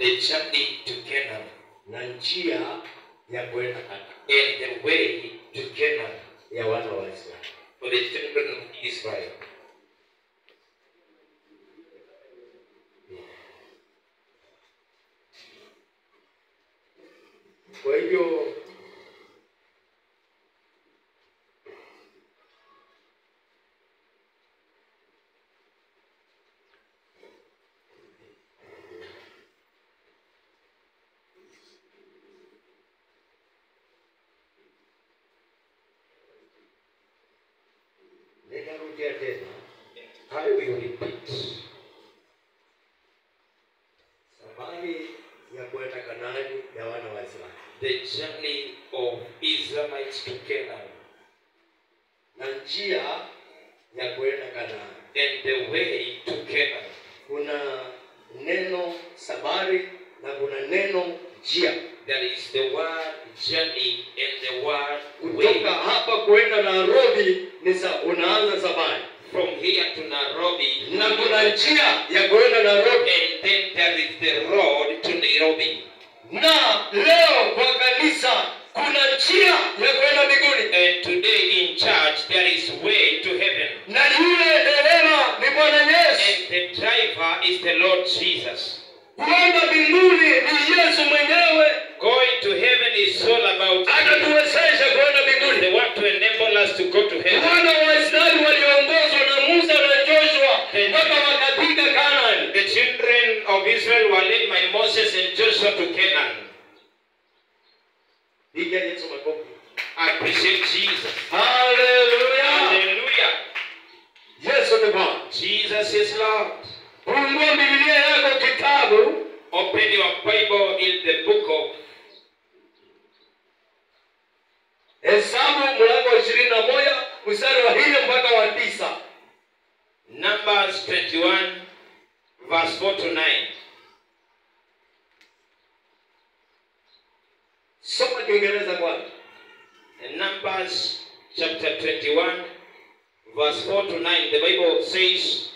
the journey to Canaan, na njia ya kwenda Kanaani, and the way to Canaan ya wana wa Israeli. for the children of Israel. Kwa hivyo nikarudia tena, I will repeat. safari ya kwenda Kanaani ya wana wa Israeli, The journey of Israelites to Canaan, na njia ya kwenda Kanaani. and the way to Canaan. Kuna neno safari na kuna neno njia. There is the word journey and the word way. Kutoka hapa kwenda Nairobi unaanza safari. From here to Nairobi, Na kuna njia ya kwenda Nairobi. and then there is the road to Nairobi. Na leo kwa kanisa kuna njia ya kwenda mbinguni. And today in church there is way to heaven. Na yule dereva ni Bwana Yesu. And the driver is the Lord Jesus. Kwenda mbinguni ni Yesu mwenyewe. Going to heaven is all about Him. Atatuwezesha kwenda They mbinguni. want to enable us to go to heaven. Wana wa Israeli waliongozwa na Musa na Joshua mpaka wakafika Kanaani. The children of Israel were led by Moses and Joshua to Canaan. Piga Yesu makofi. I appreciate Jesus. Hallelujah. Hallelujah. Yesu ni Bwana. Jesus is Lord. Fungua Biblia yako kitabu Open your Bible in the book of Hesabu mlango wa 21 mstari wa 4 mpaka wa 9. Numbers 21 verse 4 to 9. Soma Kiingereza kwanza. Numbers chapter 21 verse 4 to 9. The Bible says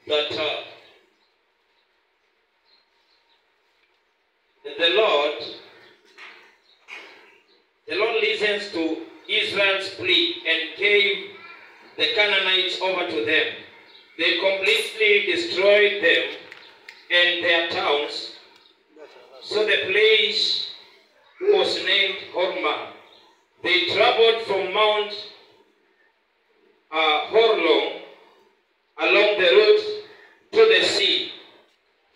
that the Lord listens to Israel's plea and gave the Canaanites over to them. They completely destroyed them and their towns. So the place was named Hormah. They traveled from Mount Horlong along the route to the sea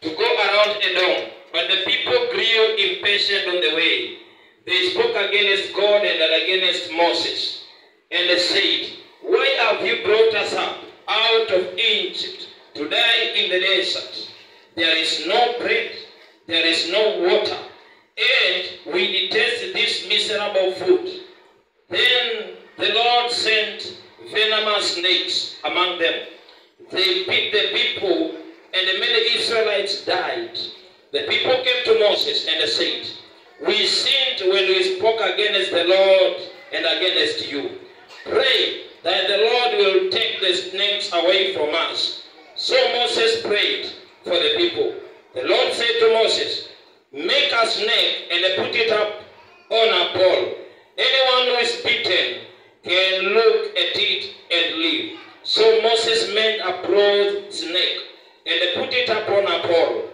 to go around Edom. But the people grew impatient on the way. They spoke against God and against Moses. And they said, "Why have you brought us up out of Egypt to die in the desert? There is no bread, there is no water, and we detest this miserable food." Then the Lord sent venomous snakes among them. They bit the people, and many Israelites died. The people came to Moses and said, "We sinned when we spoke against the Lord and against you. Pray that the Lord will take the snakes away from us." So Moses prayed for the people. The Lord said to Moses, "Make a snake and put it up on a pole. Anyone who is bitten can look at it and live." So Moses made a broad snake and put it up on a pole.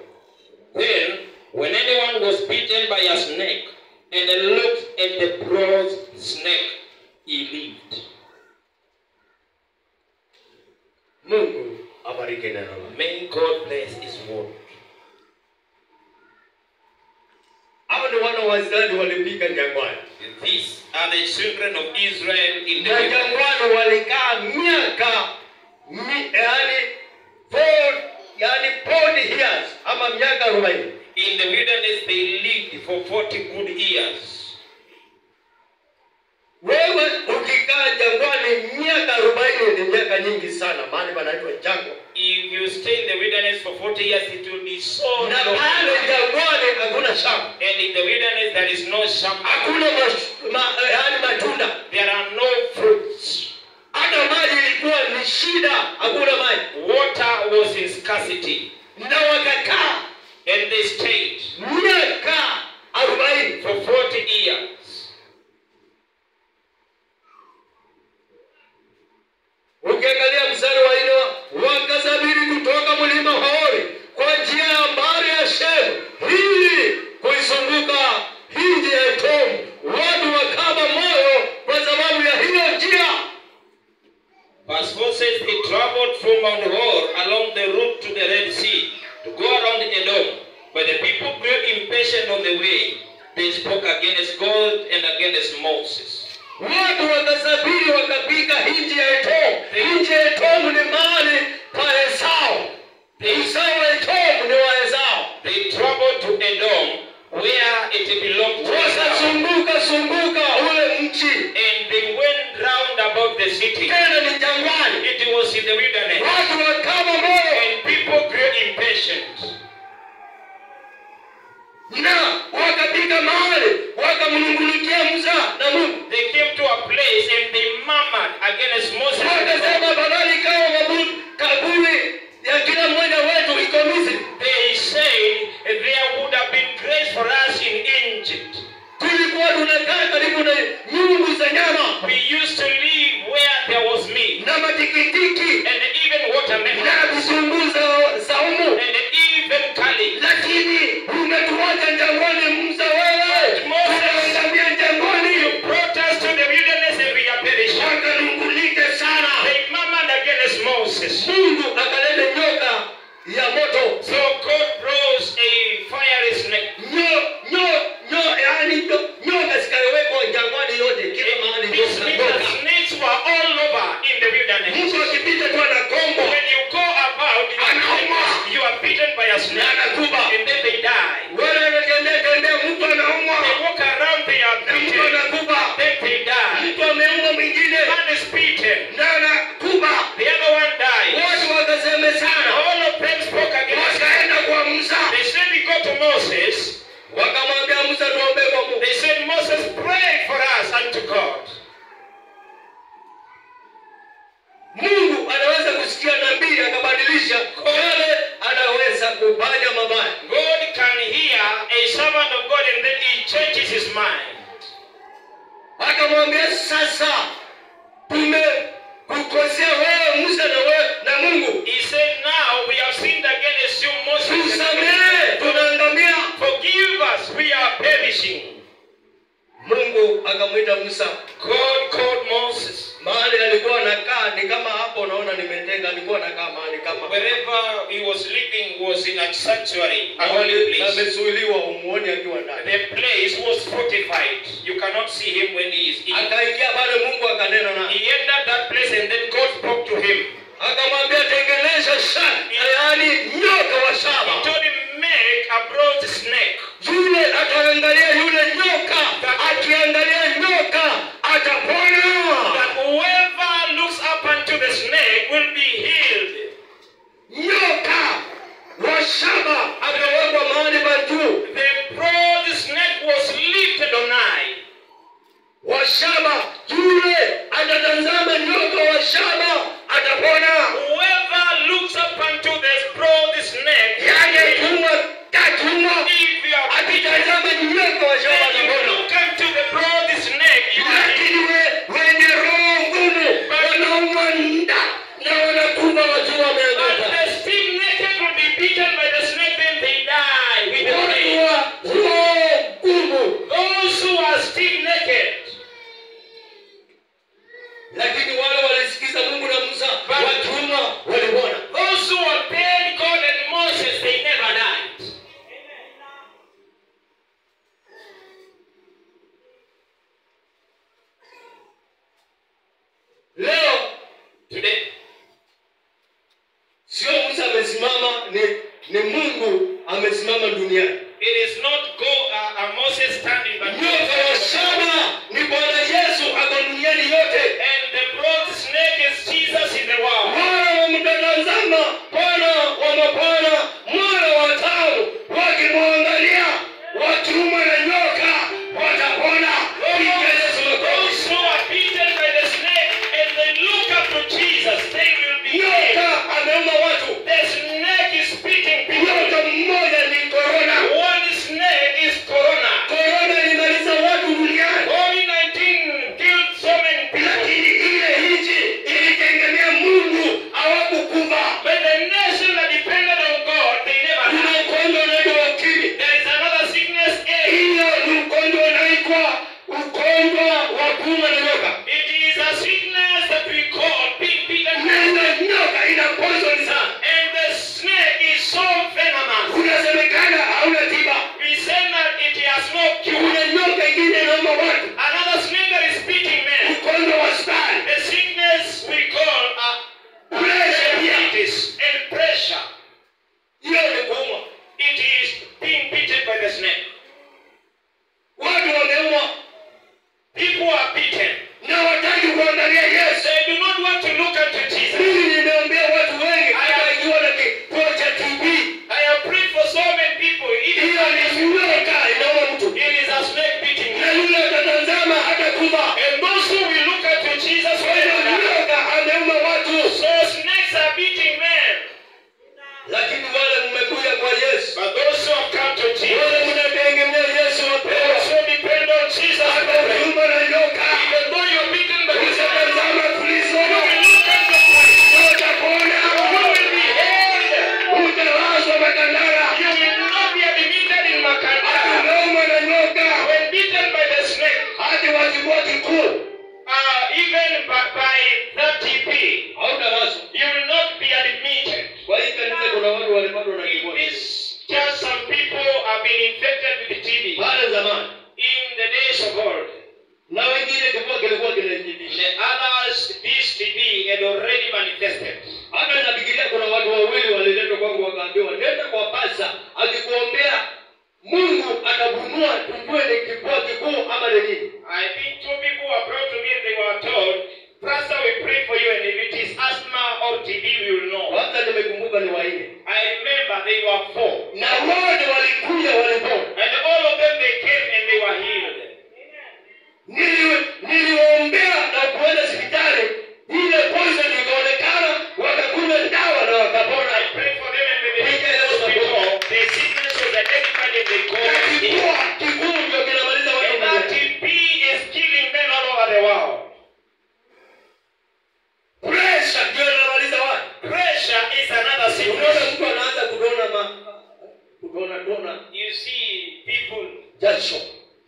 Then, when anyone was bitten by a snake and looked at the broad snake, he lived. Mungu abariki neno lake. May God bless His word. Hao ni wana wa Israeli walipika jangwani. These are the children of Israel in the Na wilderness. jangwani walikaa miaka yani 40 years ama miaka 40. In the wilderness they lived for 40 good years. Wewe ukikaa jangwani miaka 40 ni miaka nyingi sana, maana panaitwa jangwa. If you stay in the wilderness for 40 years, it will be so Na long. pale jangwani hakuna shamba. And in the wilderness there is no shamba. Hakuna yani matunda. There are no fruits. Hata maji ilikuwa ni shida, hakuna maji. Water was in scarcity. Na wakakaa And And they stayed miaka 40. for 40 years. Ukiangalia mstari wa 4, wakasafiri kutoka mlima Hori kwa njia ya bahari ya Shamu ili kuizunguka nchi ya Edomu. Watu wakaba moyo kwa sababu ya hiyo njia. Verse 4 says, they traveled from Mount Hor along the route to the Red Sea to go around Edom. But the people grew impatient on the way. They spoke against God and against Moses. Watu wakasafiri wakapika nchi ya Edomu. Nchi ya Edomu ni mahali pa Esau. Esau wa Edomu ni wa Esau. They traveled to Edom where it belonged to Esau. Zunguka ule mchi. And they went round about the city. Tena ni jangwani. It was in the wilderness. Watu wakaba moyo. And people grew impatient. Na wakapika mahali wakamnungunikia Musa na Mungu. They came to a place and they murmured against Moses. Wakasema badali kama kaburi ya kila mmoja wetu iko Misri. They said there would have been grace for us in Egypt. Tulikuwa tunakaa karibu na nyumbu za nyama. We used to live where there was meat Na matikitiki. and even watermelon Na vitunguu za saumu. and even curly. Lakini umetuacha jangwani Musa wewe. Tumeangamia jangwani. You brought us to the wilderness and we are perishing. Wakanungulike sana. They murmured against Moses. Mungu akaleta nyoka ya moto. So God rose a fiery snake. Nyoka zikawekwa jangwani yote kila mahali. These snakes were all over in the wilderness. Mtu akipita tu anakombo. When you go about, you are bitten by a snake and then they die. Wewe unatembea mtu anaumwa. They walk around, they are Mtu bitten, anakufa. then they die. Mtu ameumwa mwingine. One is beaten, Na anakufa. the other one dies. Watu wakasemezana. All of them spoke against him. Wakaenda kwa Musa. They said, we go to Moses. Wakamwambia Musa tuombe kwa Mungu. They said, Moses, pray for us unto God. Mungu anaweza kusikia nabii akabadilisha yale, anaweza kufanya mabaya. God can hear a servant of God and then he changes his mind. Akamwambia sasa tumekukosea wewe Musa na wewe na Mungu. He said, now we have sinned against you, Moses. Tusamehe, tunaangamia. Forgive us, we are perishing. Mungu akamwita Musa. God called Moses. Mahali alikuwa anakaa ni kama hapo unaona nimetenga, alikuwa anakaa mahali kama wherever he was living was in a sanctuary, a holy place. Amezuiliwa umuone akiwa ndani. The place was fortified. You cannot see him when he is in. Akaingia pale, Mungu akanena naye. He entered that place and then God spoke to him. Akamwambia tengeneza yaani nyoka wa shaba. He told him, make a bronze snake. Yule ataangalia yule nyoka, akiangalia nyoka atapona. That whoever looks up unto the snake will be healed. Nyoka wa shaba amewekwa mahali pa juu. The bronze snake was lifted on high. Wa shaba yule atatazama nyoka wa shaba atapona. Whoever looks up unto this bronze snake, Yaani katuma if you are akitazama nyoka wa shaba when you atapona. look unto the bronze snake, you are Lakini wenye roho ngumu wanaumwa nda na wanakufa wakiwa but wameanguka. the still naked will be beaten by the snake, then they die with the Watu pain. wa roho ngumu. Those who are still naked, Lakini wale walisikiza Mungu na Musa wakiuma walipona. those who obeyed God and Moses, they never died. Leo Today, sio Musa amesimama, ni Mungu amesimama duniani. it is not Moses standing, but Nyoka wa shaba ni Bwana Yesu ako duniani yote. and the bronze snake is Jesus in the world. Mwana wa mtazama, Bwana wa mapana, mwana wa tao, wakimwangalia wakiuma na nyoka watapona. Those who are beaten by the snake and they look up to Jesus, they will be healed. Nyoka ameuma watu. The snake is beating people. Nyoka mmoja ni korona. have been infected with TB pale zamani, in the days of old. na wengine kilikuwa kinajidisha. The others, this TB had already manifested. Hata nafikiria kuna watu wawili waliletwa kwangu wakaambiwa nenda kwa pasa akikuombea Mungu atavunua tujue ni kifua kikuu ama ni nini. I think 2 people were brought to me and they were told, Pastor, we pray for you, and if it is asthma or TB, we will know. Hata nimekumbuka ni waine. I remember they were 4. Na wote walikuja walipona. And all of them, they came and they were healed. Niliombea na kuenda hospitali, ile poison ikaonekana, wakakunywa dawa na wakapona. I prayed for them and when they went to the hospital, the sickness was identified and they called it. Kikuu ndio kinamaliza watu. And that TB is killing men all over the world. Pressure ndio inamaliza watu. Pressure is another sickness. Unaona mtu anaanza kudona. You see people Jasho.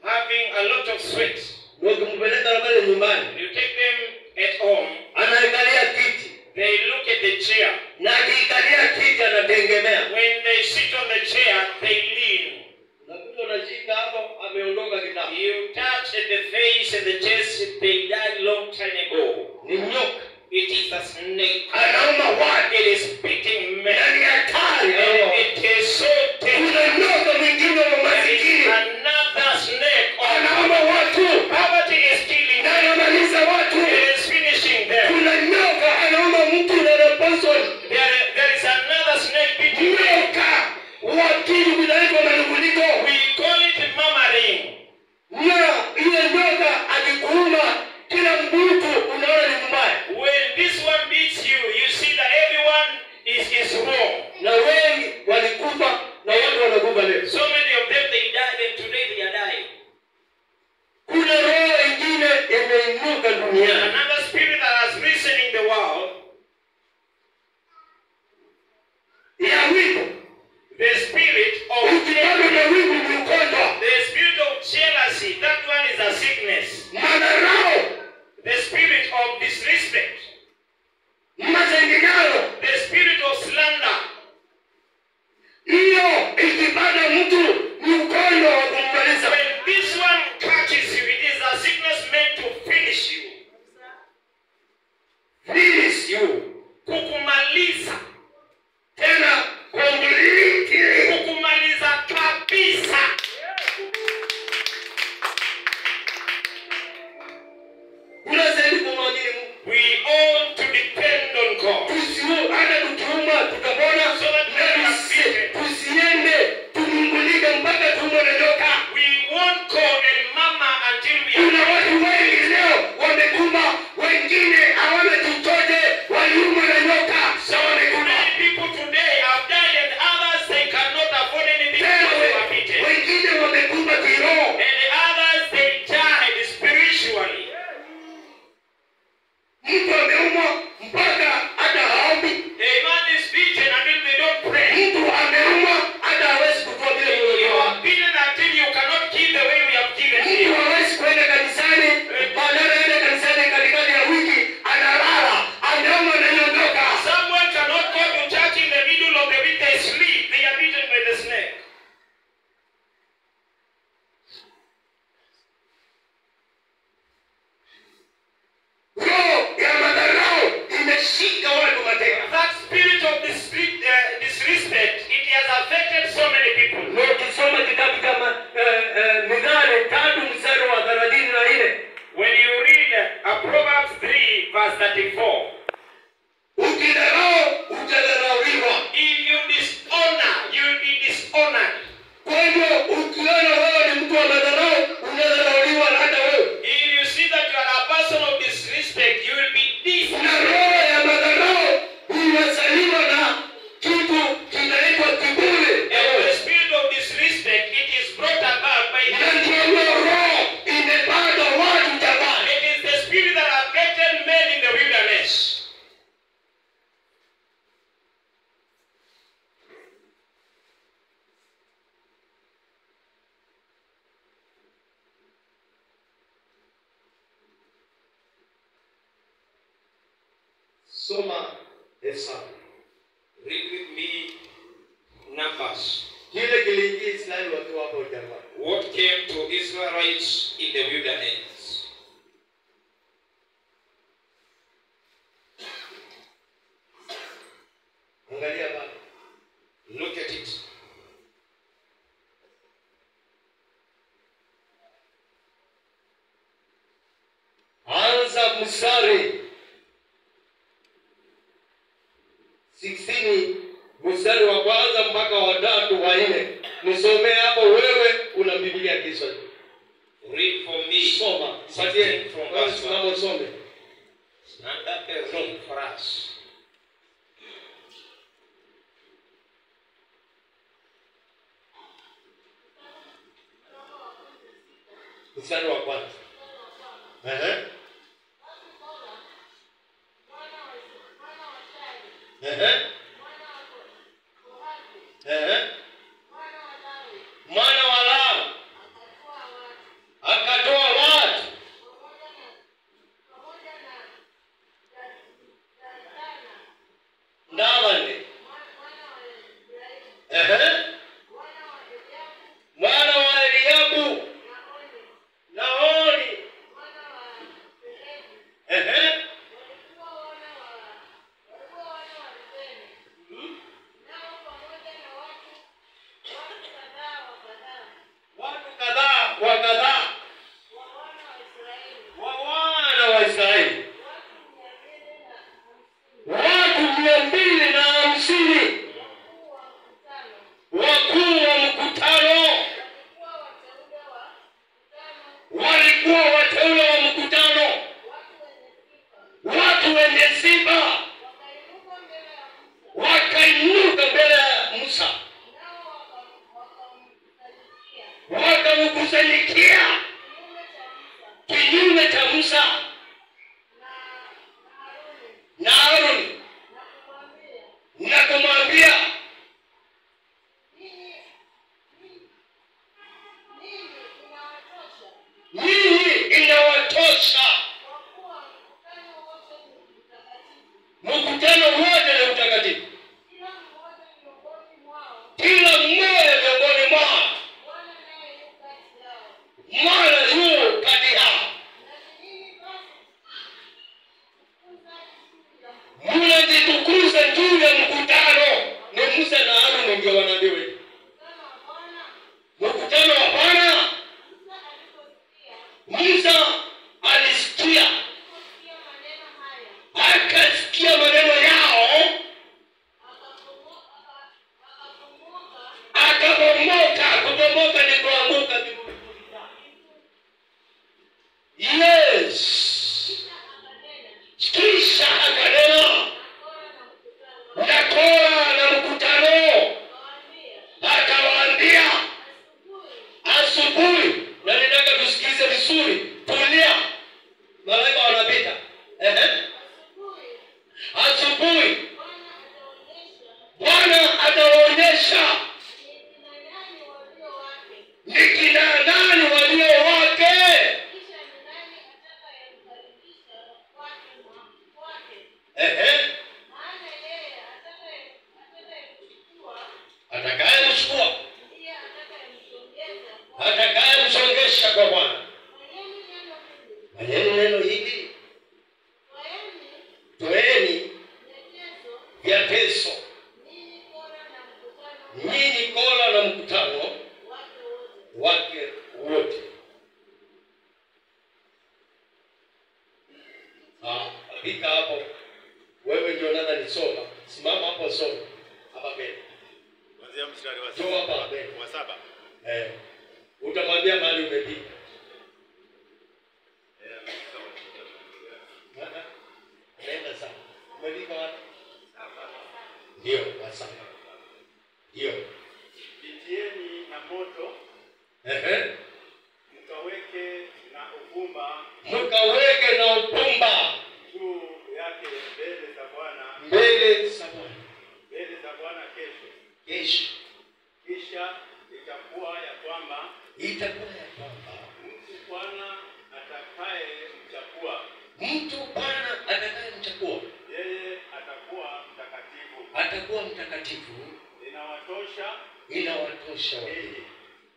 having a lot of sweat. Ndio kumpeleka pale nyumbani. You take them at home, Anaangalia kiti. they look at the chair. Na akiangalia kiti anategemea. When they sit on the chair, they lean. Na mtu anashika hapo ameondoka kitambo. You touch at the face and the chest, they died long time ago. Ni nyoka. It is a snake. Anauma watu. It is beating men. Ni hatari. And it is so dangerous. Kuna nyoka mwingine wa There is masikini. another snake. Anauma watu. Poverty is killing Na them. anamaliza watu. It is finishing them. Kuna nyoka anauma mtu na poison. There is another snake beating them. Nyoka wakili kunaitwa manunguniko. We call it murmuring. Na ile nyoka akikuuma kila mtu unaona ni mbaya. When this one beats you, you see that everyone is wrong. Na wengi walikufa na watu wanakufa leo. So many of them, they died and today they are dying. Kuna roho nyingine imeinuka duniani. Another spirit that has risen in the world, Ya wivu. the spirit of Ukipata na wivu ni ugonjwa. the spirit of jealousy, that one is a sickness. Madharau. The spirit of disrespect, Masengenyo. the spirit of slander. Hiyo ikipata mtu ni ugonjwa wa kummaliza. When this one catches you, it is a sickness meant to finish you. Finish you. Kukumaliza. Tena completely. Kukumaliza kabisa. Unastahili kumwamini Mungu. We ought to depend on God. Tusiwe hata tukiuma tukapona. Tusiende tumungulike mpaka tumone nyoka. We won't go and mama until we Kuna are. watu wengi leo wamekufa, wengine hawana chochote, waliumwa na nyoka. So many people today have died and others they cannot afford anything because they were beaten. Wengine wamekufa kiroho. And the others they died spiritually. Mtu ameumwa mpaka hata haombi. A man is beaten until they don't pray. Mtu ameumwa hata hawezi kutoa vile You vilivyotoa. are beaten until you cannot give the way we have given Mtu you. hawezi kwenda kanisani, badala aende kanisani katikati ya wiki analala, ameumwa na hiyo nyoka. Someone cannot go to church in the middle of the week, they sleep, they are beaten by the snake. Roho ya madharau imeshika watu mateka. That spirit of disrespect, it has affected so many people. Na ukisoma kitabu kama Mithali 3:34. When you read Proverbs 3 verse 34, Ukidharau utadharauliwa. if you dishonor, you will be dishonored. Kwa hivyo ukiona wewe ni mtu wa madharau, unadharauliwa hata wewe. If you see that you are a person of disrespect, you will be Na dishonored. roho ya madharau imezaliwa na kitu kinaitwa kiburi. And the spirit of disrespect, it is brought about by Na ndio hiyo roho imepanda watu jamani. it is the spirit that affected men in the wilderness. Soma Hesabu. Read with me Numbers. Kile kiliingia Israeli Waisraeli wakiwa hapo jangwani? What came to Israelites in the wilderness? Angalia baba. Look at it. Anza mstari 16 mstari wa kwanza mpaka wa 3 wa 4. Nisomee hapo, wewe una Biblia Kiswahili. Read for me. Soma. Patie From verse 1. some. Stand up and read for us. Mstari wa kwanza. Mwana wa Lawi akatoa watu Ndavande mwana wa Eliabu Naoni watu kadhaa wa kadhaa wa wana wa Israeli, watu 250 wakuu wa mkutano, walikuwa wateule wa mkutano, watu wenye sifa, wakainuka mbele ya Musa, wakamkusanyikia kinyume cha Musa na Haruni na kumwambia, nyinyi inawatosha, mkutano wote ni mtakatifu, kila mmoja miongoni mwao mwana yu kati yao, mnajitukuza juu ya mkutano. Ni Musa na Haruni ndio wanaambiwa mkutano wa Bwana. Musa alisikia, akasikia maneno yao, akabomoka. Kubomoka ni kuanguka. Yes. Kisha akanena na Kora na mkutano, akawaambia asubuhi. Na nitaka tusikize vizuri, tulia, malaika wanapita. Asubuhi Bwana atawaonyesha ni kina nani walio wake. Atakayemchukua, atakayemsongesha kwa Bwana. Maneno neno hili, toeni vyateso, nyinyi Kora na mkutano wake wote. Fika hapo, wewe ndio nadhani soma. Simama hapo, soma hapa mbele. Kuanzia mstari wa 7. Utamwambia mahali umepita. Nenda sana. Umepita wapi? Ndio, wasaba. Ndio. Pitieni na moto, mkaweke na uvumba, mkaweke na upumba juu yake mbele za Bwana, mbele za Bwana kesho. Kisha itakuwa ya kwamba mtu Bwana atakayemchagua, yeye atakuwa mtakatifu. Inawatosha Ninyi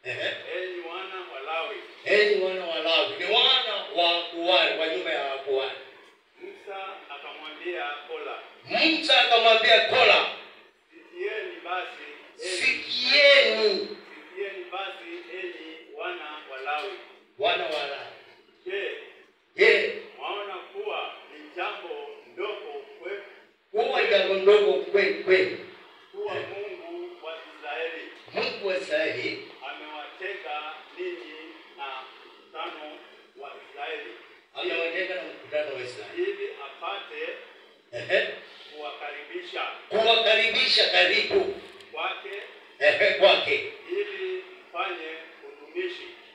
enyi wana wa Lawi. Enyi wana wa Lawi, ni wana wa kuhani, wa nyumba ya kuhani. Musa akamwambia Kola, Musa akamwambia Kola, sikieni basi, sikieni basi enyi wana wa Lawi. wana wa Lawi. Je, mwaona kuwa ni jambo ndogo kwenu? Kuwa jambo ndogo kwenu. Kuwa Mungu wa Israeli, Mungu wa Israeli amewateka ninyi na mkutano wa Israeli, amewateka na mkutano wa Israeli ili apate kuwakaribisha karibu kwake, ili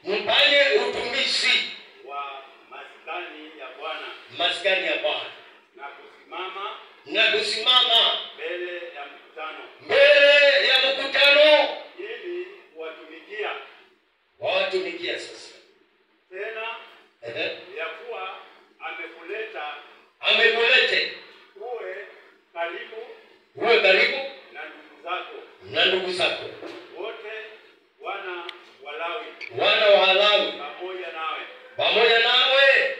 mfanye utumishi wa maskani ya Bwana na kusimama mbele ya mkutano ili watumikia sasa. Tena ya kuwa amekulete uwe karibu na ndugu zako wote wana wa Lawi pamoja nawe.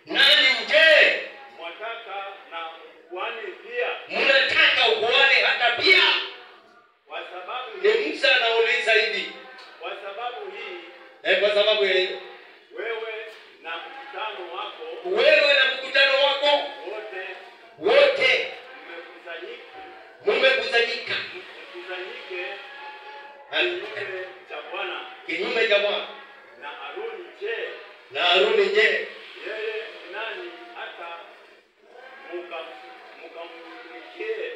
Nanyi je, mwataka na ukuhani pia? mnataka ukuhani hata pia? Kwa sababu Ni Musa anauliza hivi. kwa sababu hii Kwa sababu wewe na mkutano wako wote mmekusanyike kinyume cha Bwana. Na Haruni je, yeye nani hata mkamtumikie?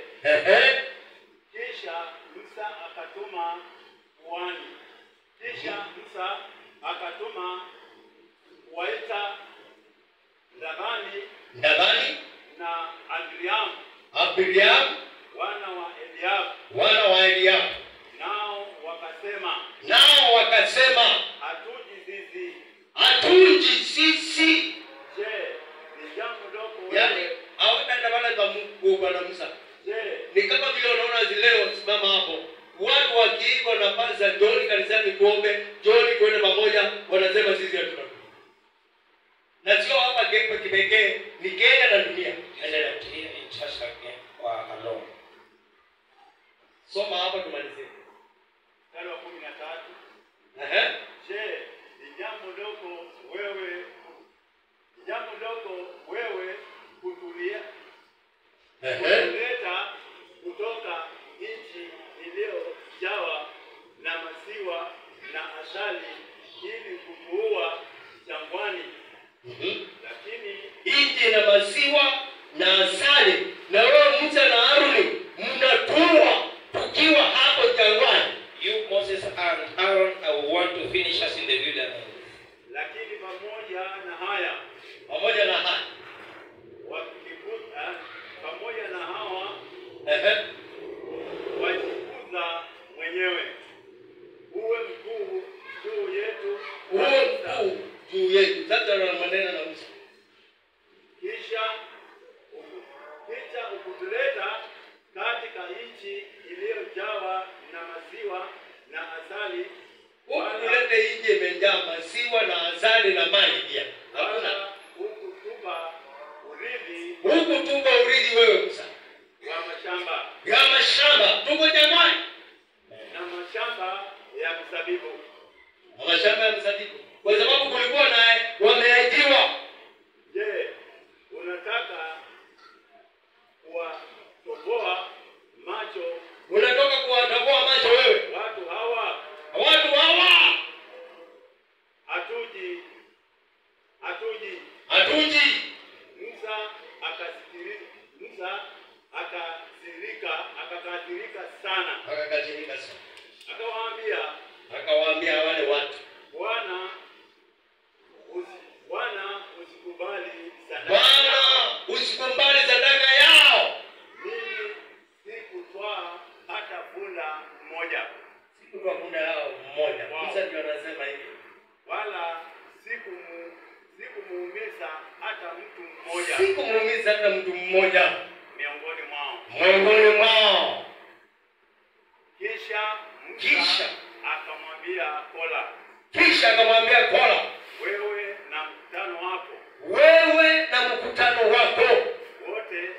Kisha Musa akatuma kuwaita Nadhani na Abiriam wana wa Eliabu, nao wakasema hatuji sisi. Je, ni jambo dogo Yaani hawataenda wala kwa Mungu Bwana Musa. Ni kama vile unaona zileo simama hapo. Watu wakiiko na paza John kanisani kuombe, John kwenda pamoja, wanasema sisi hatuna. Na sio hapa kipekee, ni Kenya na dunia. Soma hapa tumalizie. Mstari wa 13. Je, ni jambo dogo wewe kutuleta kutoka nchi iliyojawa na maziwa na asali ili kutuua jangwani? Lakini nchi na maziwa na asali, na wewe Musa na Haruni mnatua tukiwa hapo jangwani. You, Moses and Aaron, I will want to finish us in the wilderness. Lakini pamoja na haya pamoja na hawa wajikuza mwenyewe, uwe mkuu juu yetu. Sasa na maneno na Musa. Kisha ukutuleta katika nchi iliyojawa na maziwa na asali. Ukutulete nje imejaa maziwa na asali na maji pia. Hakuna. Hukutupa urithi wewe Musa. Ya mashamba. Tuko jangwani. Na mashamba ya mzabibu. Kwa sababu kulikuwa na wameahidiwa. Je, unataka kuwatoboa macho? Unatoka kuwatoboa macho wewe? Watu hawa hatuji. Musa akakasirika sana. Akawaambia wale watu, Bwana usikubali sadaka yao. Mimi sikutwaa hata punda mmoja. Wow. Musa ndio anasema hivi. Wala sikumuumiza hata mtu mmoja miongoni mwao. Kisha Kisha akamwambia Kola, wewe na mkutano wako wote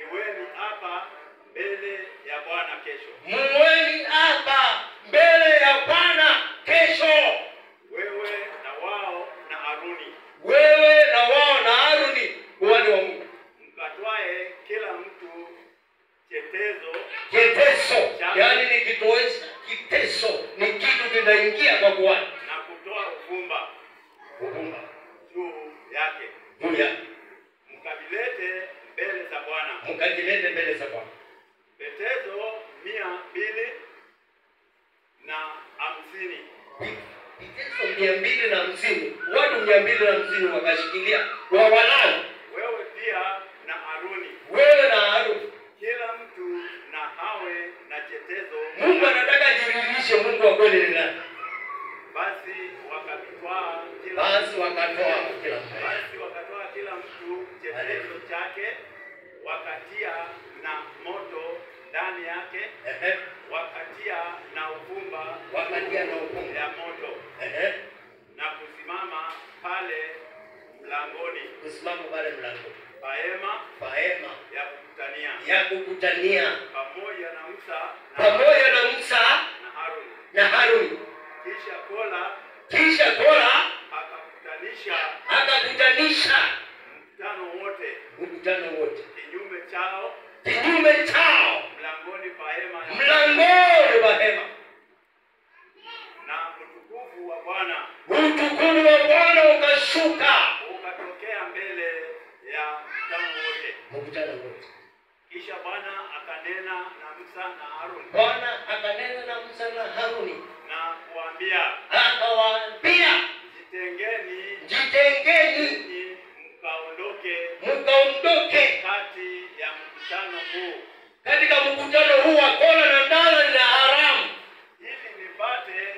iweni hapa mbele ya Bwana kesho. Muweni hapa mbele ya Bwana kesho. Wewe na wao na Haruni, wale wa Mungu. mkatwae kila mtu chetezo, yani ni kiteso, ni kitu kinaingia kwa Bwana, na kutoa uvumba juu yake. Mkavilete mbele za Bwana. Petezo 250. Petezo 250. Watu 250 wakashikilia wa Walawi. Wewe pia na Haruni. Kila mtu na hawe na chetezo. Mungu anataka ajiridhishe Mungu wa kweli ni nani. Basi wakatoa kila mtu chetezo chake, wakatia na moto ndani yake, wakatia na uvumba ya moto, na kusimama pale mlangoni, pahema ya kukutania, pamoja na Musa na Haruni. Kisha Kola akakutanisha mkutano wote kinyume chao mlangoni pa hema, na utukufu wa Bwana ukashuka ukatokea mbele ya mkutano wote. Kisha Bwana akanena na Musa na Haruni, na kuambia, akawaambia, jitengeni mkaondoke kati ya mkutano huu, katika mkutano huu wa Kola na Dala na Haramu, ili nipate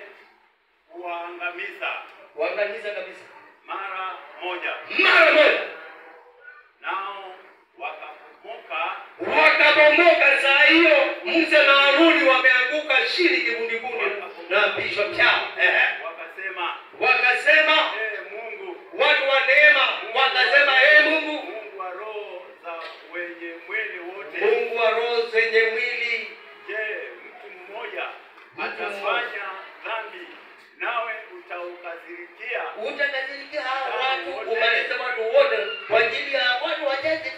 kuangamiza kabisa mara moja. Nao wakabomoka. Saa hiyo Musa na Haruni wameanguka chini kibundikundi na vichwa vyao. Wakasema Mungu, watu wa neema wakasema, Mungu, Mungu wa roho za wenye mwili wote, Mungu wa roho zenye mwili, je, mtu mmoja atafanya dhambi nawe utakasirikia hao watu, umalize watu wote kwa ajili ya watu wachache?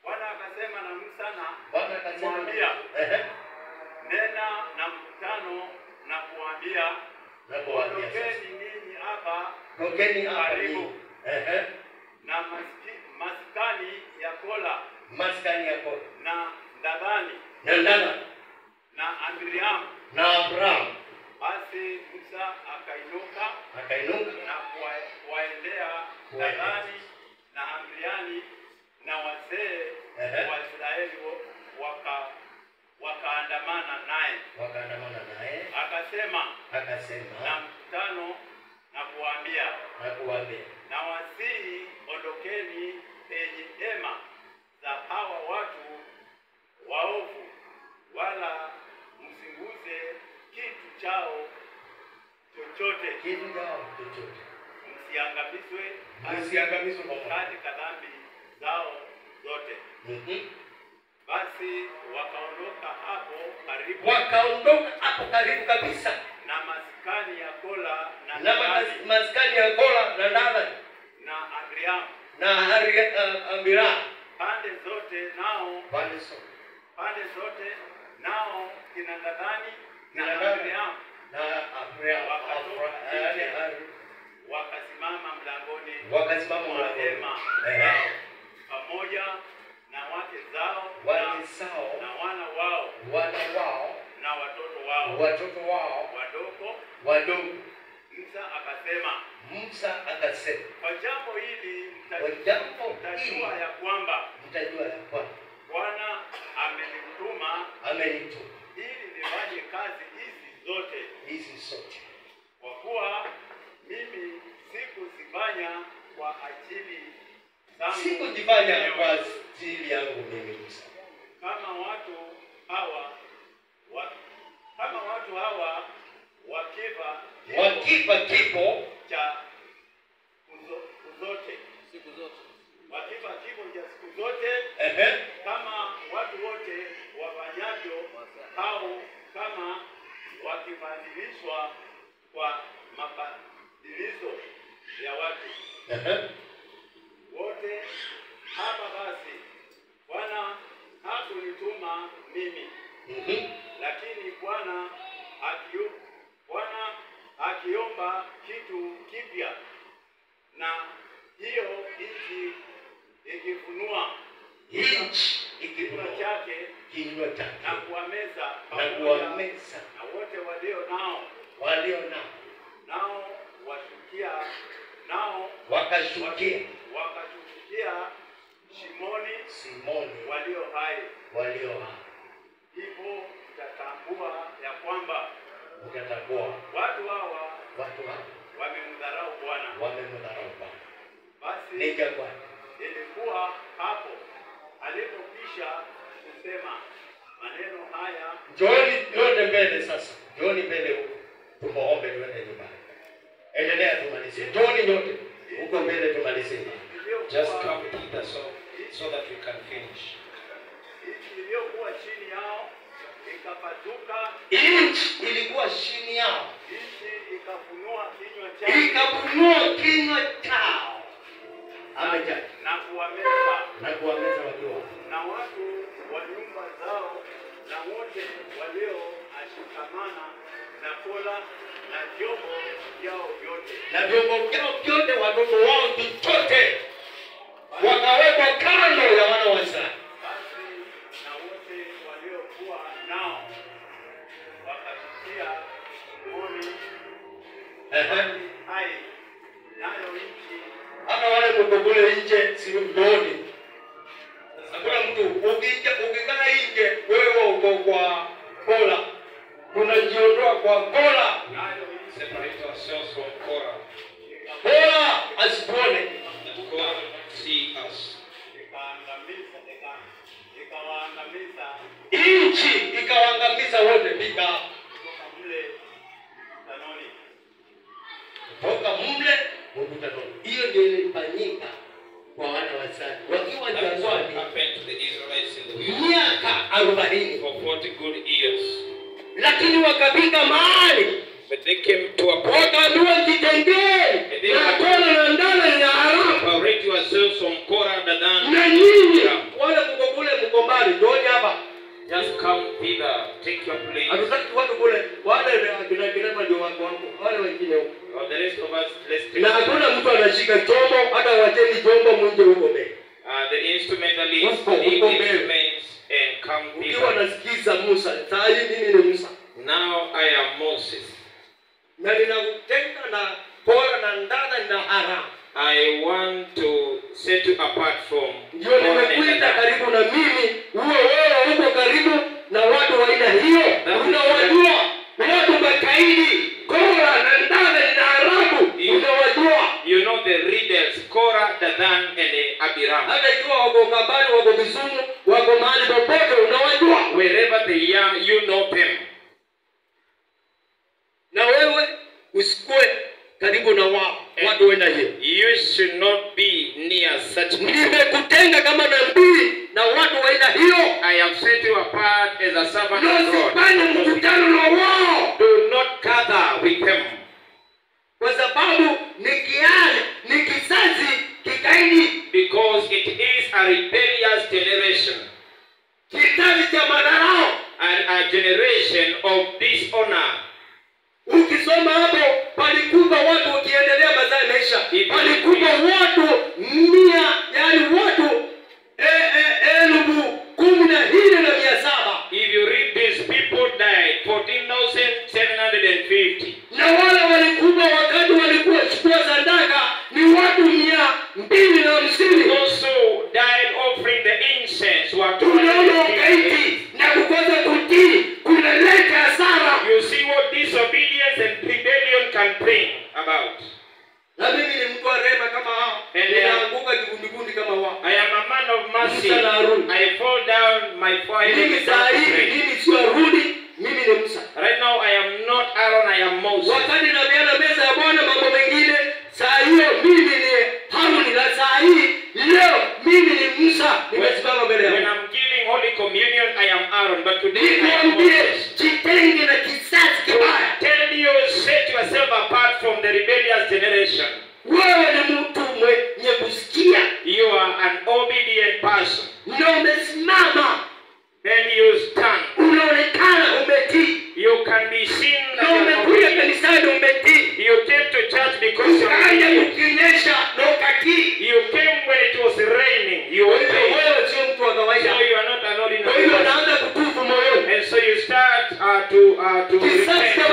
Bwana akasema na Musa na kumwambia, nena na mkutano na kuambia, ondokeni ninyi hapa karibu na maskani ya Kola na Dadani na Abrahamu. Basi Musa akainuka na kuwaendea Dadani na Abrahamu na wazee wa Israeli wakaandamana naye. Akasema na mkutano na kuambia, na wasihi, ondokeni penye hema za hawa watu waovu, wala msiguze kitu chao chochote, msiangamizwe katika dhambi zao zote. Basi wakaondoka hapo karibu kabisa na maskani ya Kola na Dadani na Abrahamu pande zote, nao kina Dadani na Abrahamu wakasimama mlangoni mwa hema pamoja na wake zao na wana wao na watoto wao wadogo. Musa akasema, kwa jambo hili mtajua ya kwamba Bwana amenituma ili nifanye kazi hizi zote, kwa kuwa mimi sikuzifanya kwa ajili yangu mimi, kama watu hawa wakifa kifo cha siku zote. Wakifa kifo cha siku zote. Kama watu wote wafanyavyo au kama wakibadilishwa kwa mabadilisho ya watu. Wote hapa basi Bwana hakunituma mimi. Lakini Bwana akiomba kitu kipya, na hiyo nchi ikifunua kinywa chake na kuwameza na wote walio nao washukia nao wakashukia Simoni walio hai. Hivyo utatambua ya kwamba watu hawa wamemdharau Bwana. Basi ilikuwa hapo alipokwisha kusema maneno haya. Njooni yote mbele sasa. Njooni mbele huko. Tumuombe tuende nyumbani. Endelea tumalizie. Njooni nyote huko mbele tumalizie. Just come with us so that we can finish. Iliyokuwa chini yao ikapasuka. Nchi ilikuwa chini yao. Nchi ikafunua kinywa chao. Ameja. Na kuwameza wakiwa. Na watu wa nyumba zao na wote walioashikamana na kola na vyombo vyao vyote. Watoto wao chote wakawekwa kando ya wana wa Israeli. Basi na wote waliokuwa nao wakasikia Simoni hai nayo nchi. Hata wale mtokule nje si mtoni. Hakuna mtu ukikaa nje wewe uko kwa kola. Unajiondoa kwa kola. Separate ourselves from Korah. Kola asipone. God see us. Ikawaangamiza ikawaangamiza wote pika. Toka mle mkutanoni. Hiyo ndio ilifanyika kwa wana wa Israeli. Wakiwa jangwani miaka 40 for 40 good years. Lakini wakafika mahali But they came to a point. Wakaambiwa jitengee na Kora na Ndana na Aramu. Separate yourselves from Korah, Dadan, na nyinyi wale mko kule mko mbali njooni hapa. Just come hither, take your place. Hatutaki watu kule wale akina ndio wako wale wengine huko. The rest of us, let's take. Na hakuna mtu anashika chombo hata wacheni chombo mwinje huko mbele. The instrumentalists leave instruments and come hither. Ukiwa nasikiza Musa, saa hii mimi ni Musa. Now I am Moses. Na ninakutenga na Kora na Ndana na Aramu. I want to set you apart from. Ndio nimekuita karibu na mimi, wewe uko karibu na watu wa aina hiyo. Unawajua watu makaidi, Kora na Ndana na Aramu. Unawajua. You know the rebels, Korah, Dadan and Abiram. Hata ikiwa wako Kambani, wako Kisumu, wako mahali popote unawajua. Wherever they are, you know them. Na wewe usikue karibu na wao. Watu wenda hiyo. You should not be near such people. Nimekutenga kama nabii na watu wenda hiyo. I have set you apart as a servant of God. Usifanye mkutano na wao. Do not gather with them. Kwa sababu ni kizazi kikaidi. Because it is a rebellious generation. Kizazi cha madharau. And a generation of dishonor. Ukisoma hapo palikuwa watu wakiendelea mazao maisha. Palikuwa watu 100, yani watu 10,700. If you read this, people died 14,750. Na wale walikuwa wakati walikuwa chukua sadaka ni watu 250. Those who died offering the incense were tunaona ukaidi na kukosa kutii kunaleta hasara. You see what disobedience and rebellion can bring about. Na mimi ni mtu wa rehema kama hao. Ninaanguka kigundi kama wao. I am a man of mercy. I fall down my forehead. Mimi sio Haruni, mimi ni Musa. Right now I am not Aaron, I am Moses. the rebellious generation. Wewe ni mtu mwenye kusikia. You are an obedient person. Na umesimama. Then you stand. Unaonekana umetii. You can be seen Na umekuja kanisani umetii. You came to church because you ukaja ukinyesha na ukatii. You came when it was raining. You obeyed. Wewe sio mtu wa kawaida. So you are not an ordinary person. And so you start to repent.